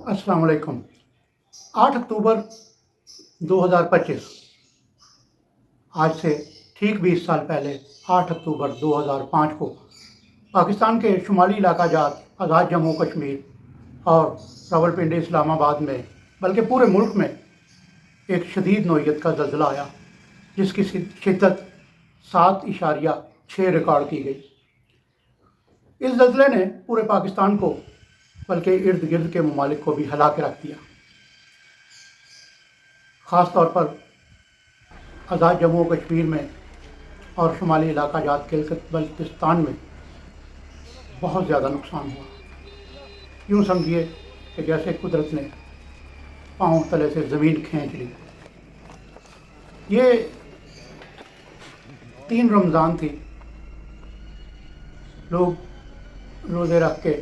अस्सलाम वालेकुम। 8 अक्टूबर 2025 आज से ठीक 20 साल पहले 8 अक्टूबर 2005 को पाकिस्तान के शुमाली इलाका जात आज़ाद जम्मू कश्मीर और रावलपिंडी इस्लामाबाद में बल्कि पूरे मुल्क में एक शदीद नौइयत का ज़लज़ला आया, जिसकी शिद्दत 7.6 रिकॉर्ड की गई। इस ज़लज़ले ने पूरे पाकिस्तान को बल्कि इर्द गिर्द के ममालिक को भी हिला के रख दिया। ख़ास तौर पर आज़ाद जम्मू कश्मीर में और शुमाली इलाका जात गिलगित बल्तिस्तान में बहुत ज़्यादा नुकसान हुआ। यूँ समझिए कि जैसे कुदरत ने पाँव तले से ज़मीन खींच ली। ये 3 रमज़ान थी। लोग रोज़े रख के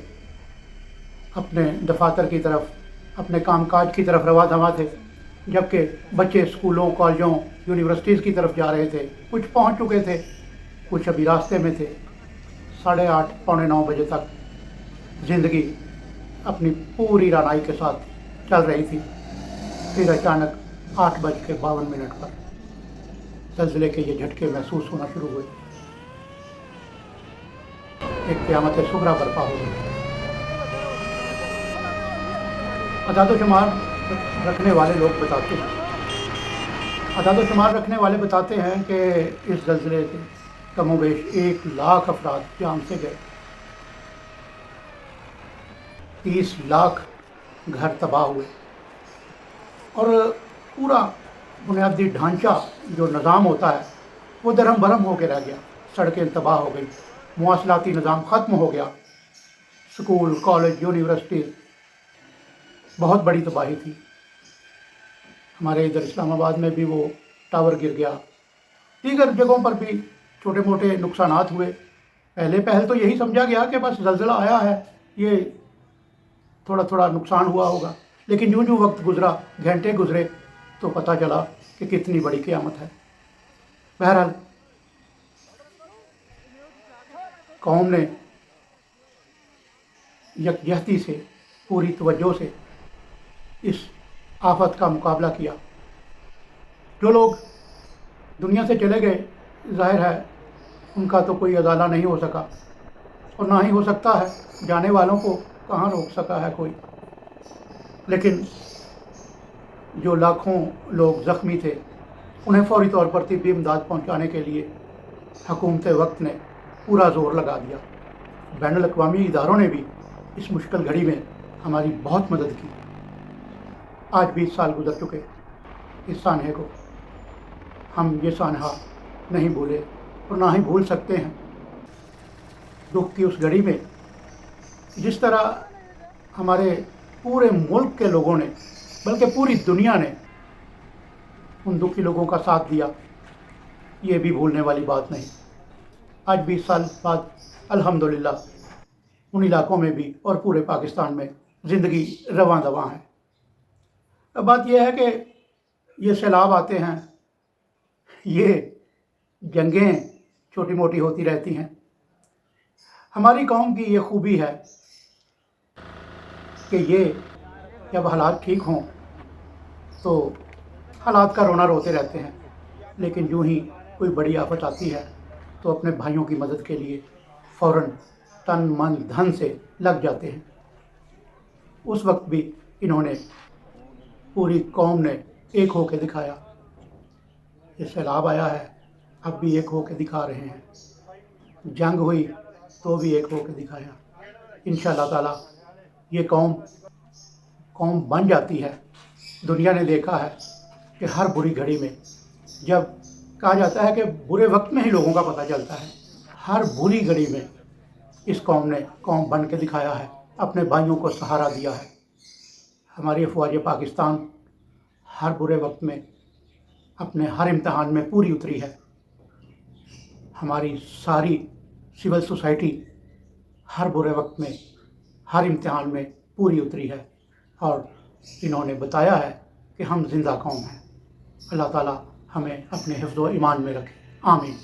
अपने दफातर की तरफ, अपने कामकाज की तरफ रवा दवा थे, जबकि बच्चे स्कूलों, कॉलेजों, यूनिवर्सिटीज़ की तरफ जा रहे थे। कुछ पहुंच चुके थे, कुछ अभी रास्ते में थे। 8:30 पौने 9 बजे तक ज़िंदगी अपनी पूरी रानाई के साथ चल रही थी। फिर अचानक 8:52 पर ज़लज़ले के ये झटके महसूस होना शुरू हुए। एक क़यामत सुग़रा बर्पा हो गई। अदाद-ओ-शुमार रखने वाले लोग बताते हैं, कि इस ज़लज़ले से कमोबेश 1 लाख अफराद जान से गए। 30 लाख घर तबाह हुए और पूरा बुनियादी ढांचा जो निज़ाम होता है वो दरहम बरहम होकर रह गया। सड़कें तबाह हो गई, मवासलाती निज़ाम ख़त्म हो गया। स्कूल, कॉलेज, यूनिवर्सिटी, बहुत बड़ी तबाही थी। हमारे इधर इस्लामाबाद में भी वो टावर गिर गया। दीगर जगहों पर भी छोटे मोटे नुकसानात हुए। पहल तो यही समझा गया कि बस ज़लज़ला आया है, ये थोड़ा थोड़ा नुकसान हुआ होगा। लेकिन यूँ यूँ वक्त गुजरा, घंटे गुजरे, तो पता चला कि कितनी बड़ी क़यामत है। बहरहाल कौम ने यकजहती से, पूरी तवज्जो से इस आफत का मुकाबला किया। जो लोग दुनिया से चले गए, ज़ाहिर है उनका तो कोई अज़ाला नहीं हो सका और ना ही हो सकता है। जाने वालों को कहाँ रोक सका है कोई। लेकिन जो लाखों लोग ज़ख्मी थे, उन्हें फ़ौरी तौर पर तिब्बी इमदाद पहुँचाने के लिए हुकूमत वक्त ने पूरा ज़ोर लगा दिया। बैनुल-अक़वामी इदारों ने भी इस मुश्किल घड़ी में हमारी बहुत मदद की। आज 20 साल गुजर चुके। इस सानहे को हम ये सानहा नहीं भूले और ना ही भूल सकते हैं। दुख की उस घड़ी में जिस तरह हमारे पूरे मुल्क के लोगों ने, बल्कि पूरी दुनिया ने उन दुखी लोगों का साथ दिया, ये भी भूलने वाली बात नहीं। आज 20 साल बाद अल्हम्दुलिल्लाह उन इलाकों में भी और पूरे पाकिस्तान में ज़िंदगी रवां दवां है। अब बात यह है कि ये सैलाब आते हैं, ये जंगें छोटी मोटी होती रहती हैं। हमारी कौम की ये खूबी है कि ये जब हालात ठीक हों तो हालात का रोना रोते रहते हैं, लेकिन यूँ ही कोई बड़ी आफत आती है तो अपने भाइयों की मदद के लिए फ़ौरन तन मन धन से लग जाते हैं। उस वक्त भी इन्होंने, पूरी कौम ने एक होकर दिखाया। ये सैलाब आया है, अब भी एक होकर दिखा रहे हैं। जंग हुई तो भी एक होकर दिखाया। इंशाअल्लाह ताला ये कौम बन जाती है। दुनिया ने देखा है कि हर बुरी घड़ी में, जब कहा जाता है कि बुरे वक्त में ही लोगों का पता चलता है, हर बुरी घड़ी में इस कौम ने कौम बन के दिखाया है, अपने भाइयों को सहारा दिया है। हमारी अफ़वाज पाकिस्तान हर बुरे वक्त में अपने हर इम्तहान में पूरी उतरी है। हमारी सारी सिविल सोसाइटी हर बुरे वक्त में, हर इम्तहान में पूरी उतरी है और इन्होंने बताया है कि हम जिंदा कौम हैं। अल्लाह ताला हमें अपने हिफ्ज़ व ईमान में रखे। आमीन।